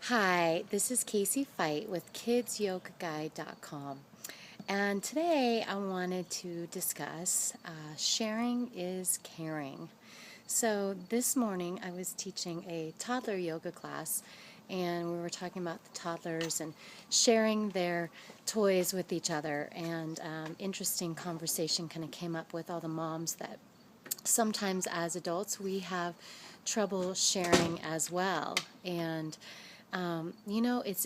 Hi, this is Casey Feicht with KidsYogaGuide.com, and today I wanted to discuss sharing is caring. So this morning I was teaching a toddler yoga class, and we were talking about the toddlers and sharing their toys with each other, and interesting conversation kind of came up with all the moms that sometimes as adults we have trouble sharing as well. And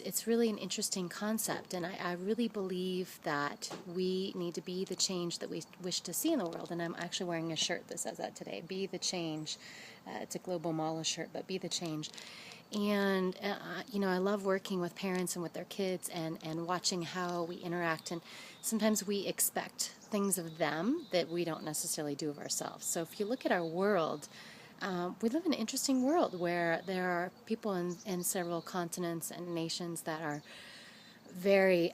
it's really an interesting concept, and I really believe that we need to be the change that we wish to see in the world. And I'm actually wearing a shirt that says that today: "Be the change." It's a Global Mala shirt, but be the change. And I love working with parents and with their kids, and watching how we interact. And sometimes we expect things of them that we don't necessarily do of ourselves. So if you look at our world, we live in an interesting world where there are people in several continents and nations that are very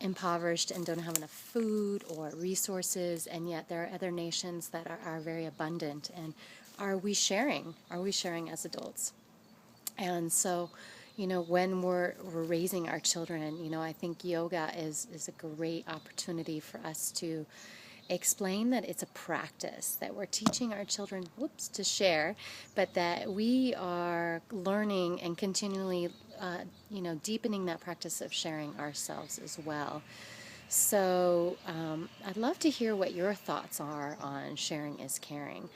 impoverished and don't have enough food or resources, and yet there are other nations that are very abundant. And are we sharing? Are we sharing as adults? And so, when we're raising our children, I think yoga is a great opportunity for us to explain that it's a practice that we're teaching our children, to share, but that we are learning and continually, deepening that practice of sharing ourselves as well. So I'd love to hear what your thoughts are on sharing is caring.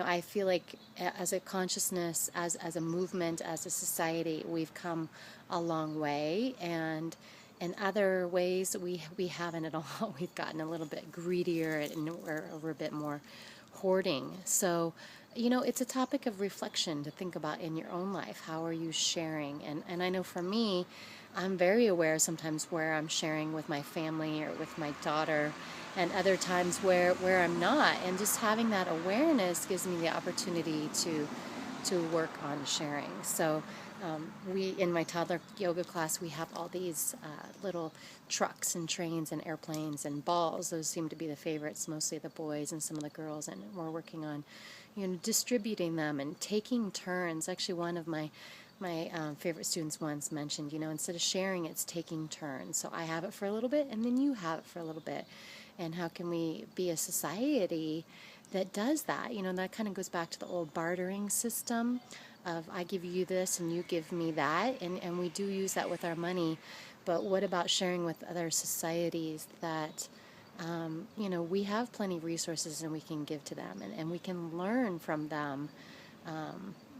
I feel like as a consciousness, as a movement, as a society, we've come a long way, and in other ways we haven't at all. We've gotten a little bit greedier, and we're a bit more hoarding. So, it's a topic of reflection to think about in your own life. How are you sharing? And I know for me, I'm very aware sometimes where I'm sharing with my family or with my daughter, and other times where I'm not. And just having that awareness gives me the opportunity to work on sharing. So we, in my toddler yoga class, we have all these little trucks and trains and airplanes and balls. Those seem to be the favorites, mostly the boys and some of the girls. And we're working on, distributing them and taking turns. Actually, one of my favorite students once mentioned, instead of sharing, it's taking turns. So I have it for a little bit, and then you have it for a little bit. And how can we be a society that does that? That kind of goes back to the old bartering system of I give you this and you give me that. And we do use that with our money. But what about sharing with other societies that, we have plenty of resources and we can give to them, and we can learn from them.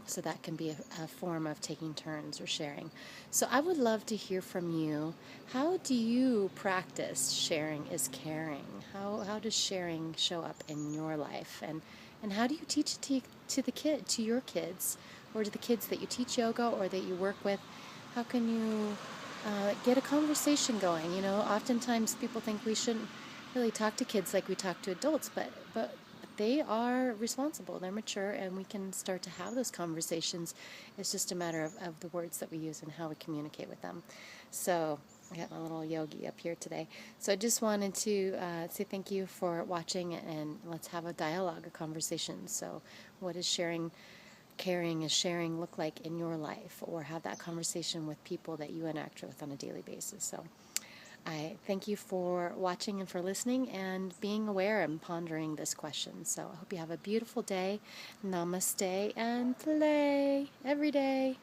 So that can be a form of taking turns or sharing. So I would love to hear from you. How do you practice sharing is caring? How does sharing show up in your life? And how do you teach it to your kids, or to the kids that you teach yoga or that you work with? How can you get a conversation going? Oftentimes people think we shouldn't really talk to kids like we talk to adults, but they are responsible, they're mature, and we can start to have those conversations. It's just a matter of the words that we use and how we communicate with them. So I got my little yogi up here today. So I just wanted to say thank you for watching, and let's have a dialogue, a conversation. So what is caring is sharing look like in your life, or have that conversation with people that you interact with on a daily basis. So I thank you for watching and for listening and being aware and pondering this question. So I hope you have a beautiful day. Namaste, and play every day.